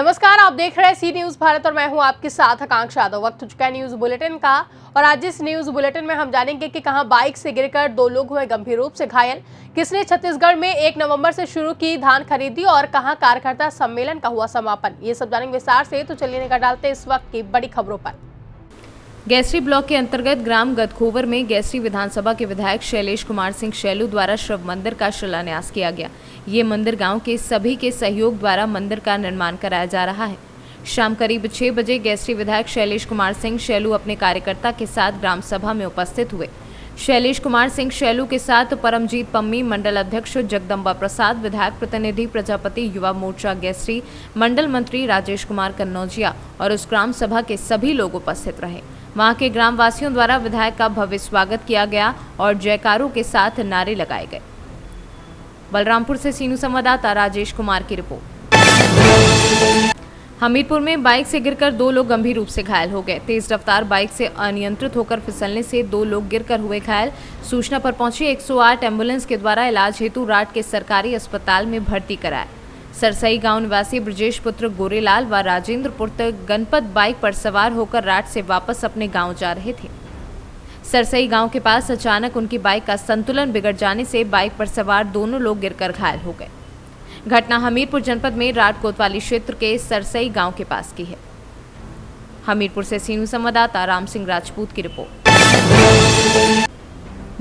नमस्कार, आप देख रहे हैं सी न्यूज भारत और मैं हूं आपके साथ आकांक्षा यादव। वक्त हो चुका है न्यूज बुलेटिन का और आज इस न्यूज बुलेटिन में हम जानेंगे कि कहां बाइक से गिरकर 2 लोग हुए गंभीर रूप से घायल, किसने छत्तीसगढ़ में 1 नवंबर से शुरू की धान खरीदी और कहां कार्यकर्ता सम्मेलन का हुआ समापन। ये सब जानेंगे विस्तार से, तो चलिए निगाह डालते हैं इस वक्त की बड़ी खबरों पर। गैसरी ब्लॉक के अंतर्गत ग्राम गदखोवर में गैसरी विधानसभा के विधायक शैलेश कुमार सिंह शैलू द्वारा शिव मंदिर का शिलान्यास किया गया। ये मंदिर गांव के सभी के सहयोग द्वारा मंदिर का निर्माण कराया जा रहा है। शाम करीब 6 बजे गैसरी विधायक शैलेश कुमार सिंह शैलू अपने कार्यकर्ता के साथ ग्राम सभा में उपस्थित हुए। शैलेश कुमार सिंह शैलू के साथ परमजीत पम्मी, मंडल अध्यक्ष जगदम्बा प्रसाद, विधायक प्रतिनिधि प्रजापति, युवा मोर्चा गैसरी, मंडल मंत्री राजेश कुमार कन्नौजिया और उस ग्राम सभा के सभी लोग उपस्थित रहे। वहां के ग्राम वासियों द्वारा विधायक का भव्य स्वागत किया गया और जयकारों के साथ नारे लगाए गए। बलरामपुर से सीनू संवाददाता राजेश कुमार की रिपोर्ट। हमीरपुर में बाइक से गिरकर 2 लोग गंभीर रूप से घायल हो गए। तेज रफ्तार बाइक से अनियंत्रित होकर फिसलने से 2 लोग गिरकर हुए घायल। सूचना पर पहुंची 108 एम्बुलेंस के द्वारा इलाज हेतु राट के सरकारी अस्पताल में भर्ती कराया। सरसई गांव निवासी ब्रजेश पुत्र गोरेलाल व राजेंद्र पुत्र गणपत बाइक पर सवार होकर राट से वापस अपने गांव जा रहे थे। सरसई गांव के पास अचानक उनकी बाइक का संतुलन बिगड़ जाने से बाइक पर सवार दोनों लोग गिरकर घायल हो गए। घटना हमीरपुर जनपद में राट कोतवाली क्षेत्र के सरसई गांव के पास की है। हमीरपुर से सीनू संवाददाता राम सिंह राजपूत की रिपोर्ट।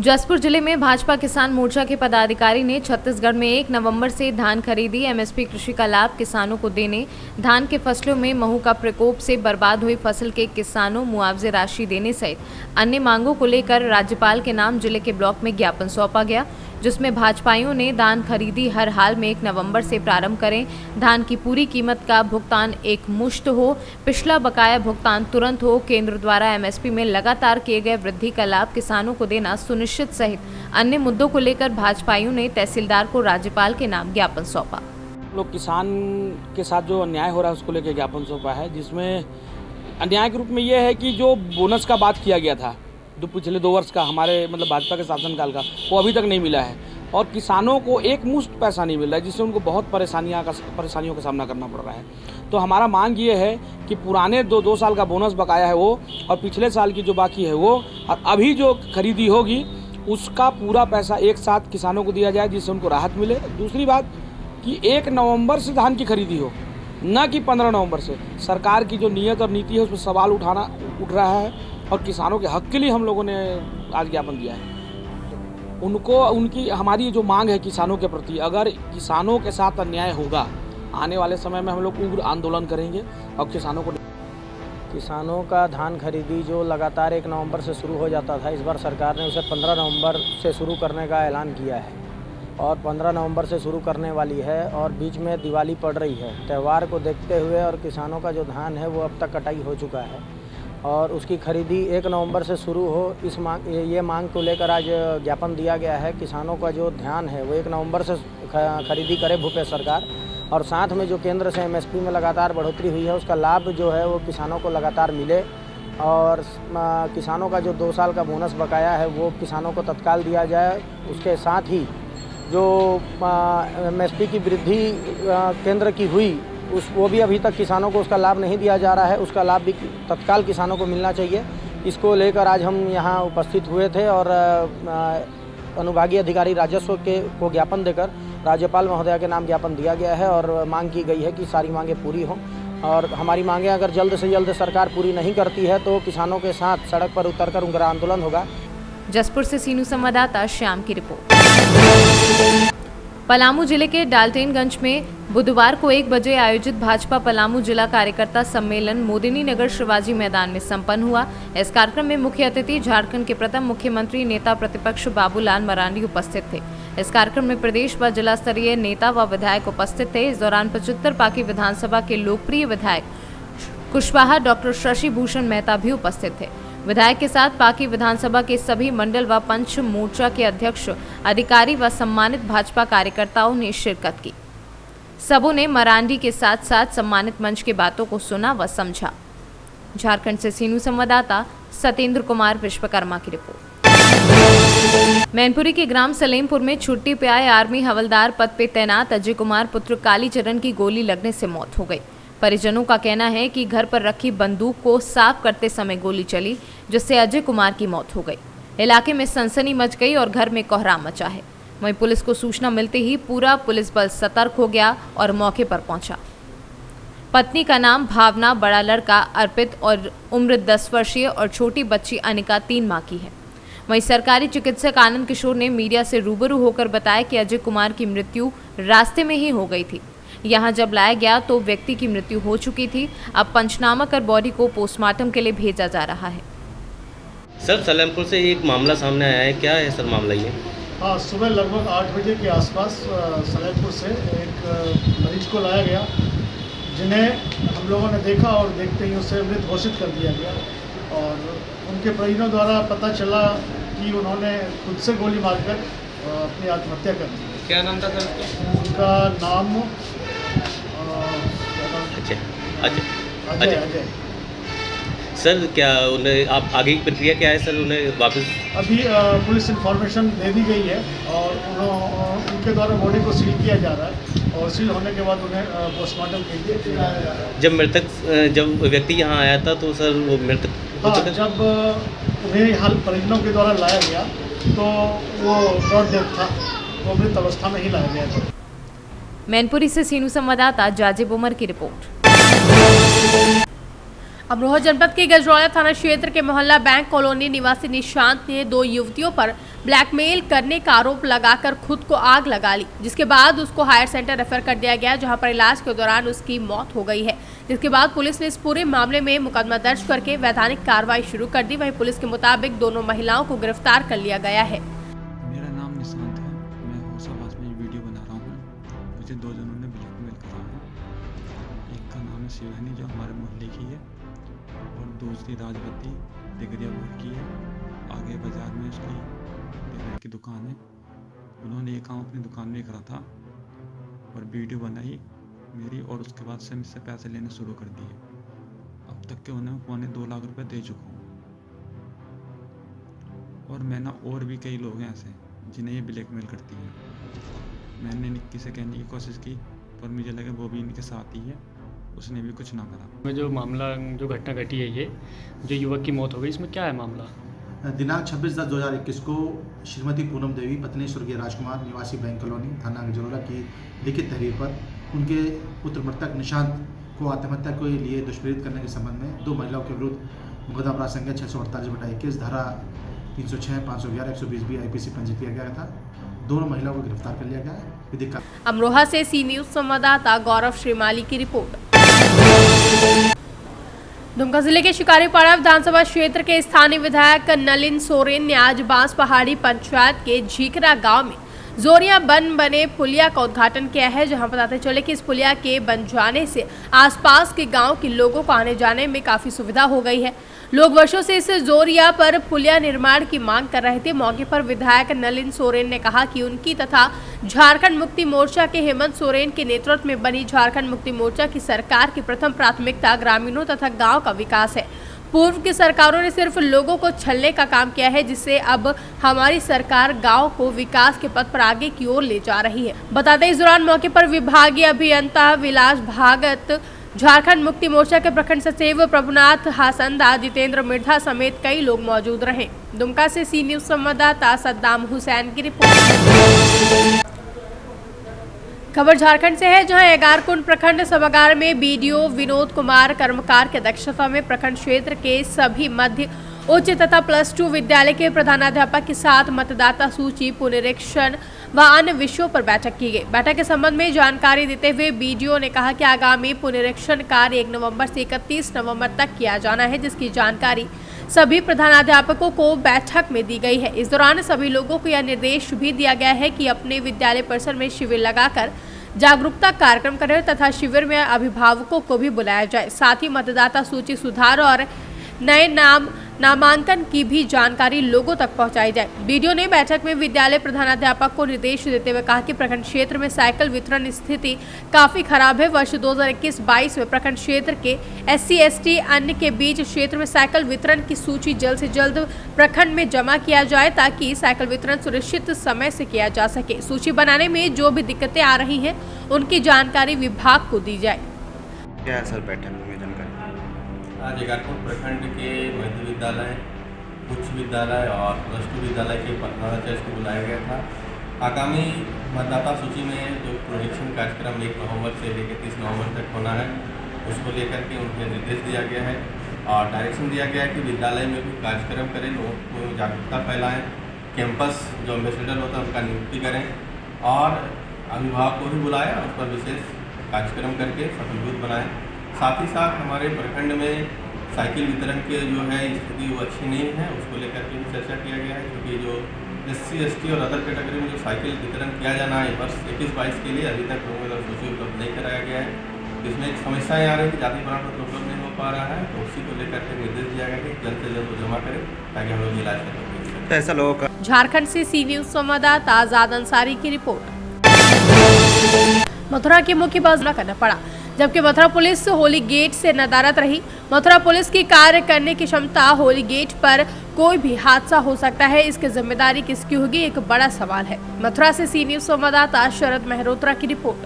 जसपुर जिले में भाजपा किसान मोर्चा के पदाधिकारी ने छत्तीसगढ़ में 1 नवंबर से धान खरीदी, एमएसपी कृषि का लाभ किसानों को देने, धान के फसलों में महू का प्रकोप से बर्बाद हुई फसल के किसानों मुआवजे राशि देने सहित अन्य मांगों को लेकर राज्यपाल के नाम जिले के ब्लॉक में ज्ञापन सौंपा गया, जिसमें भाजपाइयों ने धान खरीदी हर हाल में 1 नवंबर से प्रारंभ करें, धान की पूरी कीमत का भुगतान एक मुश्त हो, पिछला बकाया भुगतान तुरंत हो, केंद्र द्वारा एमएसपी में लगातार किए गए वृद्धि का लाभ किसानों को देना सुनिश्चित सहित अन्य मुद्दों को लेकर भाजपाइयों ने तहसीलदार को राज्यपाल के नाम ज्ञापन सौंपा। लोग किसान के साथ जो अन्याय हो रहा है उसको लेकर ज्ञापन सौंपा है, जिसमें अन्याय के रूप में यह है कि जो बोनस का बात किया गया था जो पिछले 2 वर्ष का हमारे भाजपा के शासनकाल का, वो अभी तक नहीं मिला है और किसानों को एक मुश्त पैसा नहीं मिल रहा है, जिससे उनको बहुत परेशानियों का सामना करना पड़ रहा है। तो हमारा मांग ये है कि पुराने 2 साल का बोनस बकाया है वो और पिछले साल की जो बाकी है वो और अभी जो खरीदी होगी उसका पूरा पैसा एक साथ किसानों को दिया जाए, जिससे उनको राहत मिले। दूसरी बात कि 1 नवंबर से धान की खरीदी हो, न कि 15 नवंबर से। सरकार की जो नीयत और नीति है उस पर सवाल उठ रहा है और किसानों के हक के लिए हम लोगों ने आज ज्ञापन दिया है। उनकी हमारी जो मांग है किसानों के प्रति, अगर किसानों के साथ अन्याय होगा आने वाले समय में हम लोग उग्र आंदोलन करेंगे और किसानों का धान खरीदी जो लगातार 1 नवंबर से शुरू हो जाता था, इस बार सरकार ने उसे 15 नवंबर से शुरू करने का ऐलान किया है और 15 नवंबर से शुरू करने वाली है और बीच में दिवाली पड़ रही है। त्यौहार को देखते हुए और किसानों का जो धान है वो अब तक कटाई हो चुका है और उसकी खरीदी 1 नवंबर से शुरू हो, ये मांग को लेकर आज ज्ञापन दिया गया है। किसानों का जो ध्यान है वो 1 नवंबर से खरीदी करे भूपेश सरकार और साथ में जो केंद्र से एमएसपी में लगातार बढ़ोतरी हुई है उसका लाभ जो है वो किसानों को लगातार मिले और किसानों का जो 2 साल का बोनस बकाया है वो किसानों को तत्काल दिया जाए। उसके साथ ही जो एमएसपी की वृद्धि केंद्र की हुई वो भी अभी तक किसानों को उसका लाभ नहीं दिया जा रहा है, उसका लाभ भी तत्काल किसानों को मिलना चाहिए। इसको लेकर आज हम यहाँ उपस्थित हुए थे और अनुभागीय अधिकारी राजस्व को ज्ञापन देकर राज्यपाल महोदया के नाम ज्ञापन दिया गया है और मांग की गई है कि सारी मांगें पूरी हों और हमारी मांगें अगर जल्द से जल्द सरकार पूरी नहीं करती है तो किसानों के साथ सड़क पर उतरकर उग्र आंदोलन होगा। जसपुर से सीनू संवाददाता श्याम की रिपोर्ट। पलामू जिले के डाल्टेनगंज में बुधवार को 1 बजे आयोजित भाजपा पलामू जिला कार्यकर्ता सम्मेलन मोदिनी नगर शिवाजी मैदान में संपन्न हुआ। इस कार्यक्रम में मुख्य अतिथि झारखंड के प्रथम मुख्यमंत्री नेता प्रतिपक्ष बाबूलाल मरांडी उपस्थित थे। इस कार्यक्रम में प्रदेश व जिला स्तरीय नेता व विधायक उपस्थित थे। इस दौरान 75 पाकी विधानसभा के लोकप्रिय विधायक कुशवाहा डॉक्टर शशि भूषण मेहता भी उपस्थित थे। विधायक के साथ पाकी विधानसभा के सभी मंडल व पंच मोर्चा के अध्यक्ष, अधिकारी व सम्मानित भाजपा कार्यकर्ताओं ने शिरकत की। सबों ने मरांडी के साथ साथ सम्मानित मंच की बातों को सुना व समझा। झारखंड से सीनू संवाददाता सत्येंद्र कुमार विश्वकर्मा की रिपोर्ट। मैनपुरी के ग्राम सलेमपुर में छुट्टी पे आए आर्मी हवलदार पद पे तैनात अजय कुमार पुत्र कालीचरण की गोली लगने से मौत हो गई। परिजनों का कहना है कि घर पर रखी बंदूक को साफ करते समय गोली चली, जिससे अजय कुमार की मौत हो गई। इलाके में सनसनी मच गई और घर में कोहराम मचा है। वहीं पुलिस को सूचना मिलते ही पूरा पुलिस बल सतर्क हो गया और मौके पर पहुंचा। पत्नी का नाम भावना, बड़ा लड़का अर्पित और उम्र 10 वर्षीय और छोटी बच्ची अनिका 3 माह की है। वहीं सरकारी चिकित्सक आनंद किशोर ने मीडिया से रूबरू होकर बताया कि अजय कुमार की मृत्यु रास्ते में ही हो गई थी। यहां जब लाया गया तो व्यक्ति की मृत्यु हो चुकी थी। अब पंचनामा कर बॉडी को पोस्टमार्टम के लिए भेजा जा रहा है। सर, सलेमपुर से एक मामला सामने आया है, क्या है सर मामला ये? हाँ, सुबह लगभग 8 बजे के आसपास सलेमपुर से एक मरीज को लाया गया, जिन्हें हम लोगों ने देखा और देखते ही उसे मृत घोषित कर दिया गया। और उनके परिजनों द्वारा पता चला कि उन्होंने खुद से गोली मारकर अपनी आत्महत्या कर दी। क्या नाम था सर उनका? नाम अजय। सर, क्या उन्हें आप आगे की प्रक्रिया क्या है सर? उन्हें वापस अभी पुलिस इंफॉर्मेशन दे दी गई है और उनके द्वारा बॉडी को सील किया जा रहा है और सील होने के बाद उन्हें पोस्टमार्टम के लिए भेजा जाएगा। जब व्यक्ति यहाँ आया था तो सर वो मृतक जब उन्हें यहाँ परिजनों के द्वारा लाया गया तो वो नॉट डेथ था, वो मृत अवस्था में ही लाया गया था। मैनपुरी से सीनू संवाददाता जाजिब उमर की रिपोर्ट। अमरोहा जनपद के गजरौला थाना क्षेत्र के मोहल्ला बैंक कॉलोनी निवासी निशांत ने 2 युवतियों पर ब्लैकमेल करने का आरोप लगाकर खुद को आग लगा ली, जिसके बाद उसको हायर सेंटर रेफर कर दिया गया, जहां पर इलाज के दौरान उसकी मौत हो गई है। जिसके बाद पुलिस ने इस पूरे मामले में मुकदमा दर्ज करके वैधानिक कार्रवाई शुरू कर दी। वहीं पुलिस के मुताबिक दोनों महिलाओं को गिरफ्तार कर लिया गया है। मेरा नाम निशांत है, मैं होशाबाद में वीडियो बना रहा हूँ। मुझे 2 जनों ने ब्लैकमेल करा है। एक का नाम है शिवानी, जो हमारे मोहल्ले की है, और दूसरी राजवती दिगरियापुर की है। आगे बाजार में उसकी दिगरिया की दुकान है। उन्होंने ये काम अपनी दुकान में करा था और वीडियो बनाई मेरी, और उसके बाद से मुझसे पैसे लेने शुरू कर दिए। अब तक के उन्हें 2.25 लाख रुपए दे चुका हूँ। और मैं ना और भी कई लोग हैं ऐसे जिन्हें ये ब्लैकमेल करती हैं। मैंने निक्की से कहने की कोशिश की, पर मुझे लगा वो भी इनके साथ ही है, उसने भी कुछ ना करा। में जो घटना घटी है, ये जो युवक की मौत हो गई, इसमें क्या है मामला? दिनांक 26/10/2021 को श्रीमती पूनम देवी, पत्नी स्वर्गीय राजकुमार, निवासी बैंक कॉलोनी, थाना गजरौला की लिखित तहरीर पर उनके पुत्र मृतक निशांत को आत्महत्या के लिए दुष्प्रेरित करने के संबंध में 2 महिलाओं के विरुद्ध मुकदमा अपराध संख्या 648/21 धारा 306, 511, 120B IPC पंजीकृत किया गया था। दोनों महिलाओं को गिरफ्तार कर लिया गया है। विधिक अमरोहा से सी न्यूज संवाददाता गौरव श्रीमाली की रिपोर्ट। दुमका जिले के शिकारीपाड़ा विधानसभा क्षेत्र के स्थानीय विधायक नलिन सोरेन ने आज बांस पहाड़ी पंचायत के झीकरा गांव में जोरिया बने पुलिया का उद्घाटन किया है, जहां बताते चले कि इस पुलिया के बन जाने से आसपास के गांव के लोगों को आने जाने में काफी सुविधा हो गई है। लोग वर्षों से इस जोरिया पर पुलिया निर्माण की मांग कर रहे थे। मौके पर विधायक नलिन सोरेन ने कहा कि उनकी तथा झारखंड मुक्ति मोर्चा के हेमंत सोरेन के नेतृत्व में बनी झारखंड मुक्ति मोर्चा की सरकार की प्रथम प्राथमिकता ग्रामीणों तथा गाँव का विकास है। पूर्व की सरकारों ने सिर्फ लोगों को छलने का काम किया है, जिससे अब हमारी सरकार गांव को विकास के पथ पर आगे की ओर ले जा रही है। बताते इस दौरान मौके पर विभागीय अभियंता विलास भागत, झारखंड मुक्ति मोर्चा के प्रखंड सचिव प्रभुनाथ हासंदा, जितेंद्र मिर्धा समेत कई लोग मौजूद रहे। दुमका से सी न्यूज संवाददाता सद्दाम हुसैन की रिपोर्ट। खबर झारखंड से है, जहां एगारकुंड प्रखंड सभागार में बीडीओ विनोद कुमार कर्मकार की अध्यक्षता में प्रखंड क्षेत्र के सभी मध्य, उच्च तथा +2 विद्यालय के प्रधानाध्यापक के साथ मतदाता सूची पुनरीक्षण व अन्य विषयों पर बैठक की गई। बैठक के संबंध में जानकारी देते हुए बीडीओ ने कहा कि आगामी पुनरीक्षण कार्य 1 नवंबर से 31 नवंबर तक किया जाना है, जिसकी जानकारी सभी प्रधानाध्यापकों को बैठक में दी गई है। इस दौरान सभी लोगों को यह निर्देश भी दिया गया है कि अपने विद्यालय परिसर में शिविर लगाकर जागरूकता कार्यक्रम करें तथा शिविर में अभिभावकों को भी बुलाया जाए। साथ ही मतदाता सूची सुधार और नए नामांकन की भी जानकारी लोगों तक पहुंचाई जाए। बीडीओ ने बैठक में विद्यालय प्रधानाध्यापक को निर्देश देते हुए कहा कि प्रखंड क्षेत्र में साइकिल वितरण स्थिति काफी खराब है। वर्ष 2021-22 में प्रखंड क्षेत्र के SC ST अन्य के बीच क्षेत्र में साइकिल वितरण की सूची जल्द से जल्द प्रखंड में जमा किया जाए, ताकि साइकिल वितरण सुनिश्चित समय से किया जा सके। सूची बनाने में जो भी दिक्कतें आ रही हैं, उनकी जानकारी विभाग को दी जाए। क्या है सर बैठक में जानकारी? आज एगारपुर प्रखंड के मध्य विद्यालय, उच्च विद्यालय और प्लस टू विद्यालय के प्रधानाचार्य को बुलाया गया था। आगामी मतदाता सूची में जो प्रोजेक्शन कार्यक्रम 1 नवंबर से लेकर 30 नवंबर तक होना है, उसको लेकर के उन्हें निर्देश दिया गया है और डायरेक्शन दिया गया है कि विद्यालय में भी कार्यक्रम करें, लोगों को जागरूकता फैलाएं, कैंपस जो एम्बेसडर होता है उनका नियुक्ति करें और अभिभावक को भी बुलाएं और उस पर विशेष कार्यक्रम करके सफलीभूत बनाएं। साथ ही साथ हमारे प्रखंड में साइकिल वितरण के जो है स्थिति वो अच्छी नहीं है, उसको लेकर के भी चर्चा किया गया है, क्योंकि जो SC, ST और अदर कैटेगरी में जो साइकिल वितरण किया जाना है वर्ष 21-22 के लिए अभी तक लोगों को सूची उपलब्ध नहीं कराया गया है। इसमें एक समस्याएँ आ रही है कि जाति प्रमाण पत्र उपलब्ध नहीं हो पा रहा है, तो उसी को लेकर के निर्देश दिया गया कि जल्द से जल्द वो जमा करें ताकि हम लोग इलाज कर सकें। तो ऐसा लोगों का झारखंड से सी न्यूज संवाददाता आजाद अंसारी की रिपोर्ट। मथुरा की मुख्य बाजार करना पड़ा, जबकि मथुरा पुलिस होली गेट से नदारद रही। मथुरा पुलिस की कार्य करने की क्षमता, होली गेट पर कोई भी हादसा हो सकता है, इसकी जिम्मेदारी किसकी होगी, एक बड़ा सवाल है। मथुरा से सी न्यूज संवाददाता शरद मेहरोत्रा की रिपोर्ट।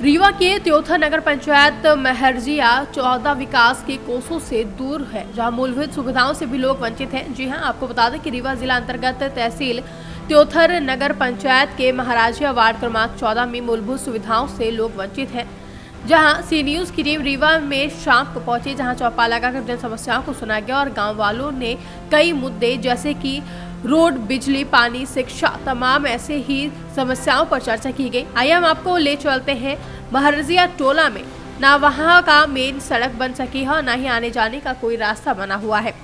रीवा के त्योथा नगर पंचायत महरजिया 14 विकास के कोसों से दूर है, जहां मूलभूत सुविधाओं से भी लोग वंचित हैं। जी हां, आपको बता दें कि रीवा जिला अंतर्गत तहसील त्योथर नगर पंचायत के महाराजिया वार्ड क्रमांक 14 में मूलभूत सुविधाओं से लोग वंचित हैं। जहां सी न्यूज की टीम रीवा में शाम को पहुंची, जहां चौपाल लगाकर जन समस्याओं को सुना गया और गांव वालों ने कई मुद्दे जैसे कि रोड, बिजली, पानी, शिक्षा, तमाम ऐसे ही समस्याओं पर चर्चा की गई। आइए हम आपको ले चलते हैं महरजिया टोला में। ना वहां का मेन सड़क बन सकी है, ना ही आने जाने का कोई रास्ता बना हुआ है,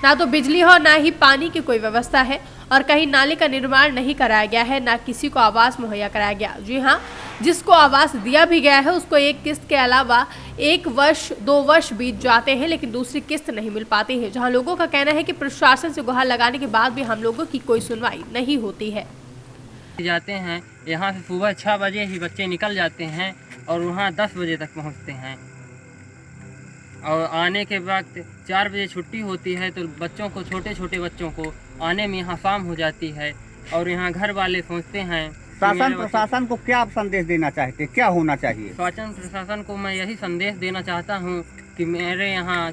ना तो बिजली हो, ना ही पानी की कोई व्यवस्था है और कहीं नाले का निर्माण नहीं कराया गया है, ना किसी को आवास मुहैया कराया गया। जी हाँ, जिसको आवास दिया भी गया है उसको एक किस्त के अलावा 1 वर्ष 2 वर्ष बीत जाते हैं, लेकिन दूसरी किस्त नहीं मिल पाती है। जहां लोगों का कहना है कि प्रशासन से गुहार लगाने के बाद भी हम लोगों की कोई सुनवाई नहीं होती है। जाते हैं यहाँ से सुबह 6 बजे ही बच्चे निकल जाते हैं और वहाँ 10 बजे तक पहुँचते हैं और आने के वक्त 4 बजे छुट्टी होती है, तो बच्चों को, छोटे छोटे बच्चों को आने में यहाँ शाम हो जाती है और यहाँ घर वाले सोचते हैं। शासन प्रशासन को क्या आप संदेश देना चाहते हैं, क्या होना चाहिए? शासन प्रशासन को मैं यही संदेश देना चाहता हूँ कि मेरे यहाँ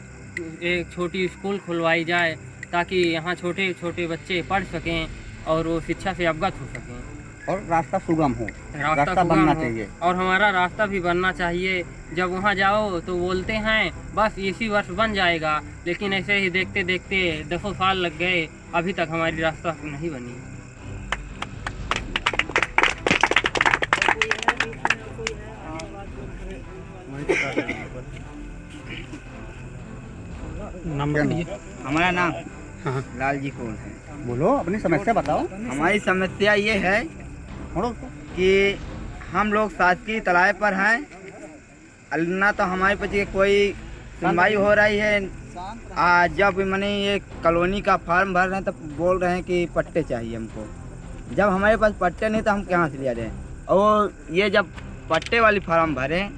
एक छोटी स्कूल खुलवाई जाए ताकि यहाँ छोटे छोटे बच्चे पढ़ सकें और वो शिक्षा से अवगत हो सकें और रास्ता सुगम हो, रास्ता बनना चाहिए और हमारा रास्ता भी बनना चाहिए। जब वहाँ जाओ तो बोलते हैं बस इसी वर्ष बन जाएगा, लेकिन ऐसे ही देखते देखते 10 साल लग गए, अभी तक हमारी रास्ता नहीं बनी। हमारा नाम लालजी कौन है। बोलो, अपनी समस्या बताओ। हमारी समस्या ये है कि हम लोग शासकीय तलाब पर हैं, ना तो हमारे पति कोई सुनवाई हो रही है। जब मैंने ये कॉलोनी का फॉर्म भर रहे हैं तो बोल रहे हैं कि पट्टे चाहिए हमको। जब हमारे पास पट्टे नहीं तो हम कहाँ से ले रहे हैं। और ये जब पट्टे वाली फॉर्म भरे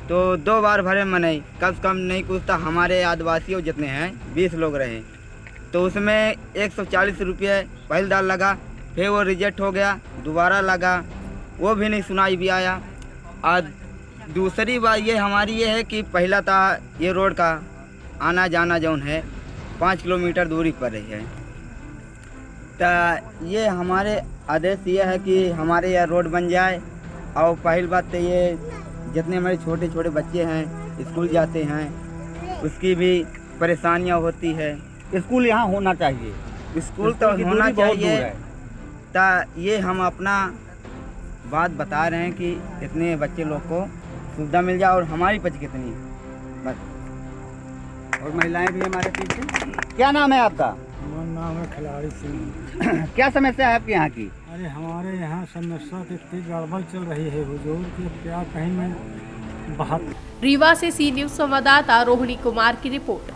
तो 2 बार भरे, मैंने कम से कम नहीं कुछ तो हमारे आदिवासियों जितने हैं 20 लोग रहे, तो उसमें 140 रुपये पहले दाल लगा, फिर वो रिजेक्ट हो गया, दोबारा लगा, वो भी नहीं सुनाई भी आया। और दूसरी बात ये हमारी ये है कि पहला था ये रोड का आना जाना जौन है 5 किलोमीटर दूरी पर रही है, तो ये हमारे आदेश ये है कि हमारे यहाँ रोड बन जाए। और पहली बात तो ये जितने हमारे छोटे छोटे बच्चे हैं स्कूल जाते हैं उसकी भी परेशानियाँ होती है। स्कूल यहाँ होना चाहिए, स्कूल तो होना चाहिए। तो ये हम अपना बात बता रहे हैं कि इतने बच्चे लोग को सुविधा मिल जाए और हमारी बच कितनी बस। और महिलाएं भी हमारे पीछे। क्या नाम है आपका? मेरा नाम है खिलाड़ी सिंह। क्या समस्या है आपके यहाँ की? अरे हमारे यहाँ समस्या तो इतनी गड़बड़ चल रही है हुजूर कि क्या कहीं में बहुत। रीवा से सी न्यूज संवाददाता रोहिणी कुमार की रिपोर्ट।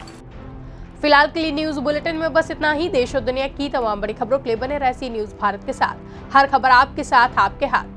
फिलहाल के लिए न्यूज बुलेटिन में बस इतना ही। देश और दुनिया की तमाम बड़ी खबरों के लिए बने रहे सी न्यूज भारत के साथ। हर खबर आपके साथ, आपके हाथ।